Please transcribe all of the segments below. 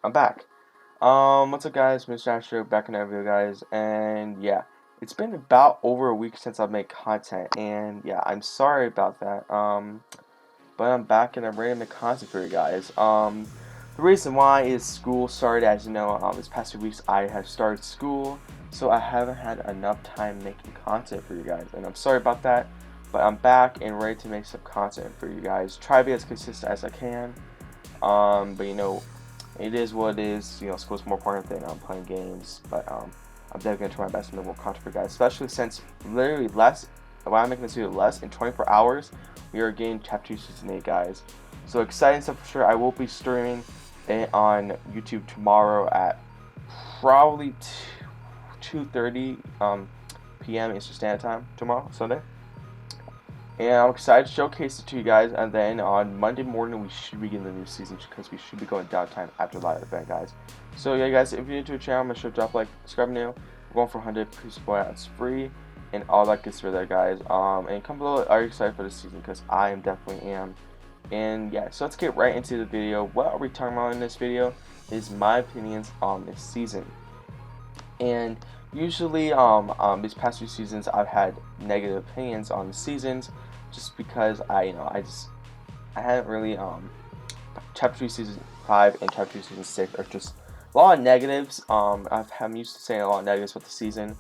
I'm back. What's up, guys? Mr. Astro back in that video, guys. And yeah, it's been about over a week since I've made content, and yeah, I'm sorry about that. But I'm back and I'm ready to make content for you guys. The reason why is school started. As you know, this past few weeks I have started school, so I haven't had enough time making content for you guys, and I'm sorry about that. But I'm back and ready to make some content for you guys. Try to be as consistent as I can. But you know, it is what it is. You know, school's more important than playing games. But I'm definitely gonna try my best to make more content for you guys, especially since literally while I'm making this video, less in 24 hours, we are getting Chapter 2 Season 8, guys. So exciting stuff for sure. I will be streaming it on YouTube tomorrow at probably 2:30 p.m. Eastern Standard Time tomorrow, Sunday. And I'm excited to showcase it to you guys. And then on Monday morning, we should begin the new season because we should be going downtime after the live event, guys. So yeah, guys, if you're new to the channel, make sure to drop a like, subscribe new. We're going for 100. Please support it. It's free and all that good stuff there, guys. And comment below, are you excited for this season? Because I definitely am. And yeah, so let's get right into the video. What are we talking about in this video is my opinions on this season. And usually, these past few seasons, I've had negative opinions on the seasons, just because I haven't really Chapter 2 Season 5 and Chapter 2 Season 6 are just a lot of negatives. I'm used to saying a lot of negatives with the season,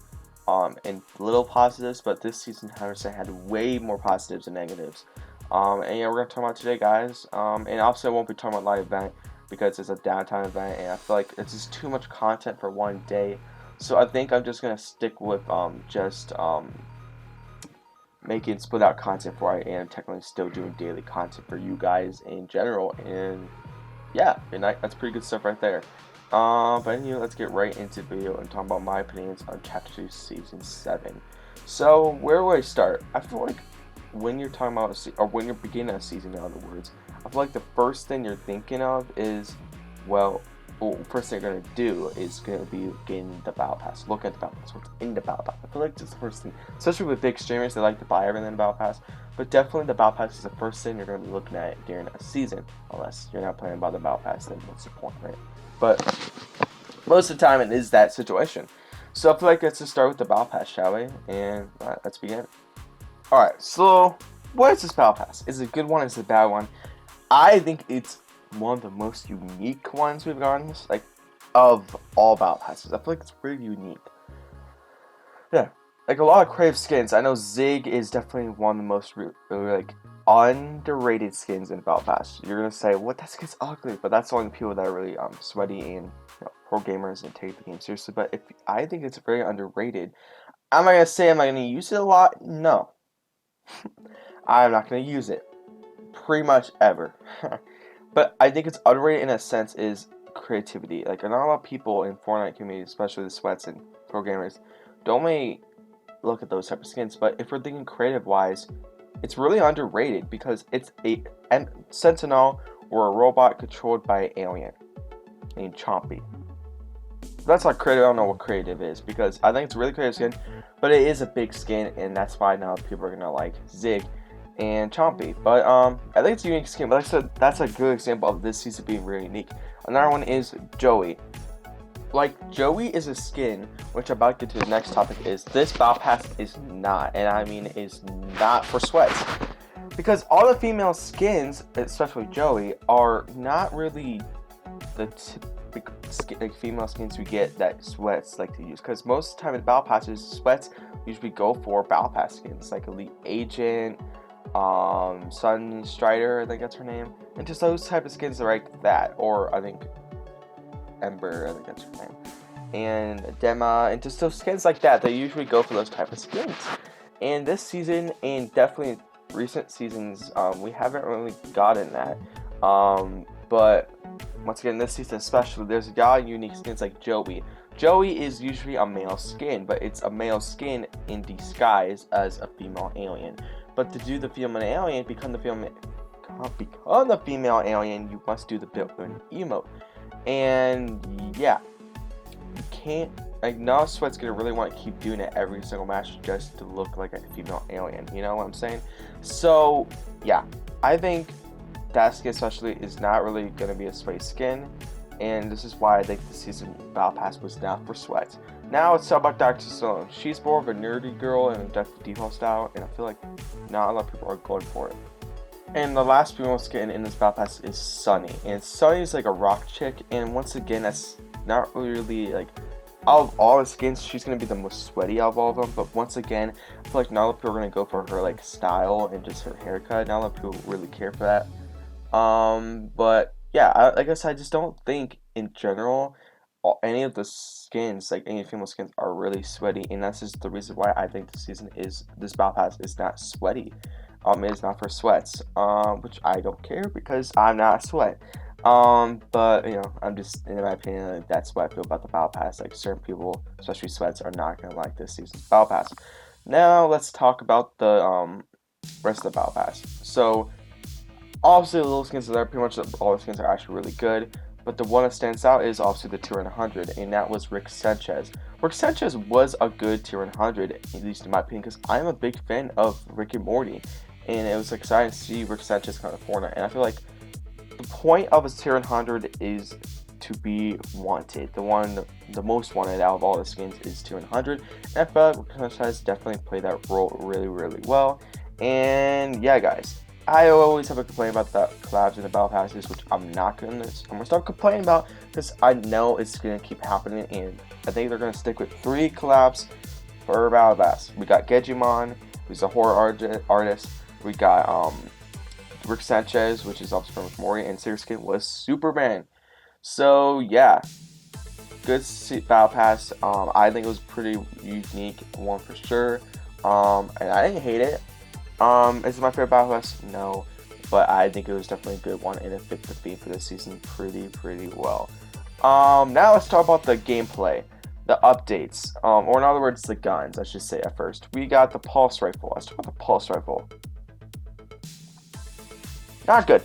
and little positives, but this season, I had way more positives than negatives. And yeah, we're gonna talk about today, guys. And obviously, I won't be talking about live event because it's a downtime event, and I feel like it's just too much content for one day. So I think I'm just gonna stick with making split out content where I am technically still doing daily content for you guys in general. And yeah, that's pretty good stuff right there. But anyway, let's get right into the video and talk about my opinions on Chapter 2 Season 7. So where do I start? I feel like when you're talking about or when you're beginning a season, in other words, I feel like the first thing you're thinking of is, first thing you're gonna do is gonna be getting the Battle Pass. Look at the Battle Pass. What's in the Battle Pass? I feel like that's the first thing, especially with big streamers. They like to buy everything in the Battle Pass, but definitely the Battle Pass is the first thing you're gonna be looking at during a season. Unless you're not playing by the Battle Pass, then what's the point, right? But most of the time, it is that situation. So I feel like let's just start with the Battle Pass, shall we? And let's begin. All right. So what is this Battle Pass? Is it a good one? Is it a bad one? I think it's one of the most unique ones we've gotten, like, of all Battle Passes. I feel like it's pretty unique. Yeah, like a lot of creative skins. I know Zig is definitely one of the most really, like, underrated skins in Battle Pass. You're gonna say, "What? That skin's ugly," but that's only the people that are really sweaty and pro gamers and take the game seriously. But I think it's very underrated. Am I gonna use it a lot? No, I'm not gonna use it pretty much ever. But I think it's underrated in a sense is creativity. Like, not a lot of people in Fortnite community, especially the sweats and pro gamers, don't really look at those type of skins. But if we're thinking creative wise, it's really underrated because it's a Sentinel or a robot controlled by an alien named Chompy. That's not creative. I don't know what creative is because I think it's a really creative skin, but it is a big skin, and that's why now people are gonna like Zig and Chompy. But I think it's a unique skin. But like I said, that's a good example of this season being really unique. Another one is Joey. Like, Joey is a skin, which I'm about to get to the next topic, is this Battle Pass is not, and I mean is not for sweats. Because all the female skins, especially Joey, are not really the typical female skins we get that sweats like to use. Because most of the time in Battle Passes, sweats usually go for Battle Pass skins, like Elite Agent, Sun Strider, I think that's her name, and just those type of skins like that, or I think Ember, I think that's her name, and Dema, and just those skins like that. They usually go for those type of skins. And this season, and definitely recent seasons, we haven't really gotten that. But once again, this season especially, there's a lot of unique skins like Joey. Joey is usually a male skin, but it's a male skin in disguise as a female alien. But to do the female alien, become the female alien, you must do the built-in emote. And yeah, you can't, like, no sweat's gonna really want to keep doing it every single match just to look like a female alien. You know what I'm saying? So yeah, I think that skin especially is not really gonna be a space skin. and this is why I think the season Battle Pass was not for sweats. Now let's talk about Dr. Stone. She's more of a nerdy girl and a default style, and I feel like not a lot of people are going for it. And the last female skin in this Battle Pass is Sunny, and Sunny is like a rock chick, and once again, that's not really like, out of all the skins, she's gonna be the most sweaty out of all of them. But once again, I feel like not a lot of people are gonna go for her like style and just her haircut. Not a lot of people really care for that. But yeah, I guess I just don't think in general any of the skins, like any female skins, are really sweaty, and that's just the reason why I think this Battle Pass is not sweaty. It is not for sweats. Which I don't care because I'm not a sweat. But you know, I'm just, in my opinion, like, that's what I feel about the Battle Pass. Like, certain people, especially sweats, are not gonna like this season's Battle Pass. Now let's talk about the rest of the Battle Pass. So obviously the little skins are there. Pretty much all the skins are actually really good. But the one that stands out is obviously the tier 100, and that was Rick Sanchez. Rick Sanchez was a good tier 100, at least in my opinion, because I'm a big fan of Rick and Morty, and it was exciting to see Rick Sanchez come to Fortnite. And I feel like the point of a tier 100 is to be wanted. The most wanted out of all the skins is tier 100. And I feel like Rick Sanchez definitely played that role really, really well. And yeah, guys, I always have a complaint about the collabs and the battle passes, which I'm gonna start complaining about because I know it's gonna keep happening, and I think they're gonna stick with 3 collabs for battle pass. We got Gedjimon, who's a horror artist. We got Rick Sanchez, which is obviously from Rick Morty, and Sigurd skin was Superman. So yeah, good battle pass. I think it was pretty unique one for sure. And I didn't hate it. Is it my favorite battle pass? No, but I think it was definitely a good one, and it fit the theme for this season pretty well. Now let's talk about the gameplay, the updates, or in other words, the guns. I should say at first. We got the pulse rifle. Let's talk about the pulse rifle. Not good.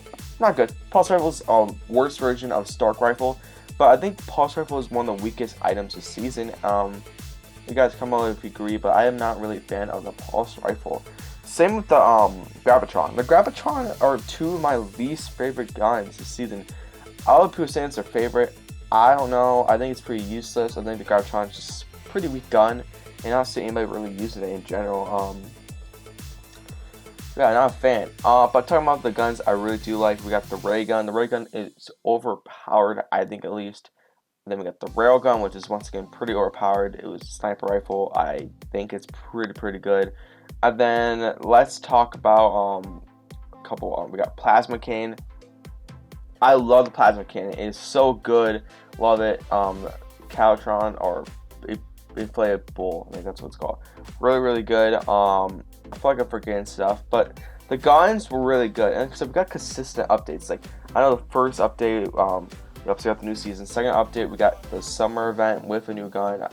Pulse rifle is worst version of Stark rifle, but I think pulse rifle is one of the weakest items this season. You guys come on if you agree, but I am not really a fan of the pulse rifle. Same with the Gravitron. The Gravitron are 2 of my least favorite guns this season. All of people saying it's their favorite. I don't know. I think it's pretty useless. I think the Gravitron is just a pretty weak gun, and I don't see anybody really using it in general. Yeah, not a fan. But talking about the guns I really do like, we got the ray gun. The ray gun is overpowered, I think, at least. And then we got the railgun, which is once again pretty overpowered. It was a sniper rifle. I think it's pretty good. And then let's talk about a couple. We got plasma cannon. I love the plasma cannon. It is so good. Love it. Caltron or inflatable. I think that's what it's called. Really good. I feel like I'm forgetting stuff, but the guns were really good, and so we got consistent updates. Like, I know the first update, we obviously got the new season. Second update, we got the summer event with a new gun.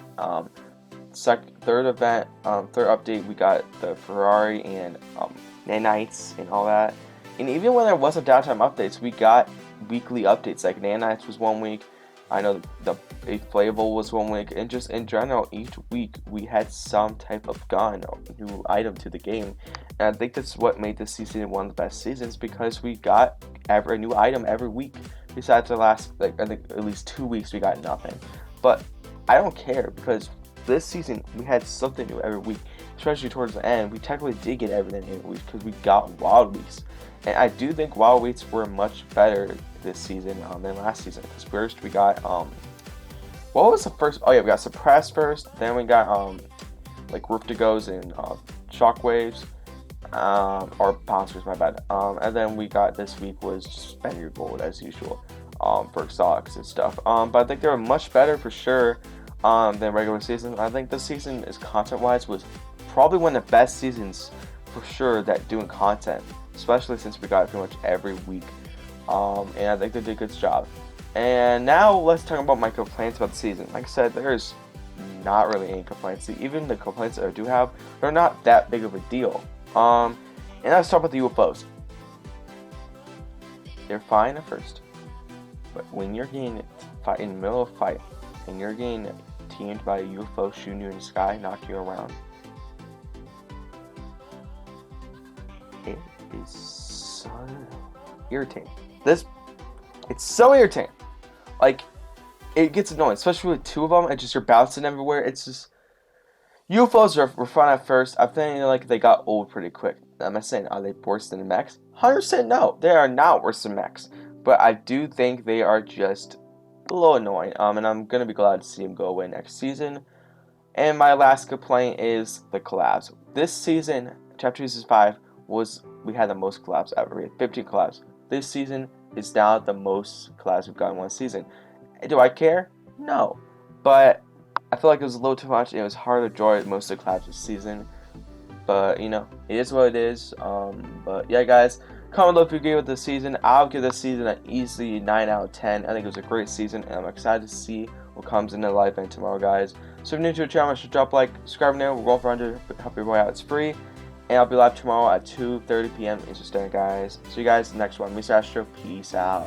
Third update, we got the Ferrari and nanites and all that. And even when there wasn't downtime updates, we got weekly updates. Like, nanites was 1 week. I know the inflatable was 1 week, and just in general, each week we had some type of gun or new item to the game. And I think that's what made this season one of the best seasons, because we got a new item every week. Besides the last, like, I think at least 2 weeks we got nothing. But I don't care, because this season we had something new every week, especially towards the end. We technically did get everything every week because we got wild weeks, and I do think wild weeks were much better this season than last season. Because first we got what was the first? Oh yeah, we got suppress first, then we got like Riptigos and shockwaves, or bouncers, my bad. And then we got this week was spend your gold as usual for exotics and stuff. But I think they were much better for sure than regular season. I think this season, is content-wise, was probably one of the best seasons for sure that doing content, especially since we got it pretty much every week. And I think they did a good job. And now let's talk about my complaints about the season. Like I said, there's not really any complaints. Even the complaints that I do have, they're not that big of a deal. And let's talk about the UFOs. They're fine at first, but when you're getting fight in the middle of a fight and you're getting teamed by a UFO shooting you in the sky, knock you around, it is so irritating. It's so irritating. Like, it gets annoying, especially with two of them, and just you're bouncing everywhere. It's just UFOs were fun at first. I'm thinking like they got old pretty quick. I'm not saying are they worse than mechs? 100% no, they are not worse than mechs. But I do think they are just a little annoying. And I'm gonna be glad to see them go away next season. And my last complaint is the collabs. This season, Chapter 2 Season 5 we had the most collabs ever. We had 15 collabs. This season is now the most collabs we've gotten one season. Do I care? No, but I feel like it was a little too much. It was hard to enjoy most of the collabs this season, but you know, it is what it is. But yeah, guys, comment below if you agree with this season. I'll give this season an easy 9 out of 10. I think it was a great season, and I'm excited to see what comes in the live event tomorrow, guys. So if you're new to the channel, make sure to drop a like, subscribe now. We're going for 100. Help your boy out. It's free. And I'll be live tomorrow at 2:30 p.m. Eastern Standard, guys. See you guys in the next one. Mr. Astro, peace out.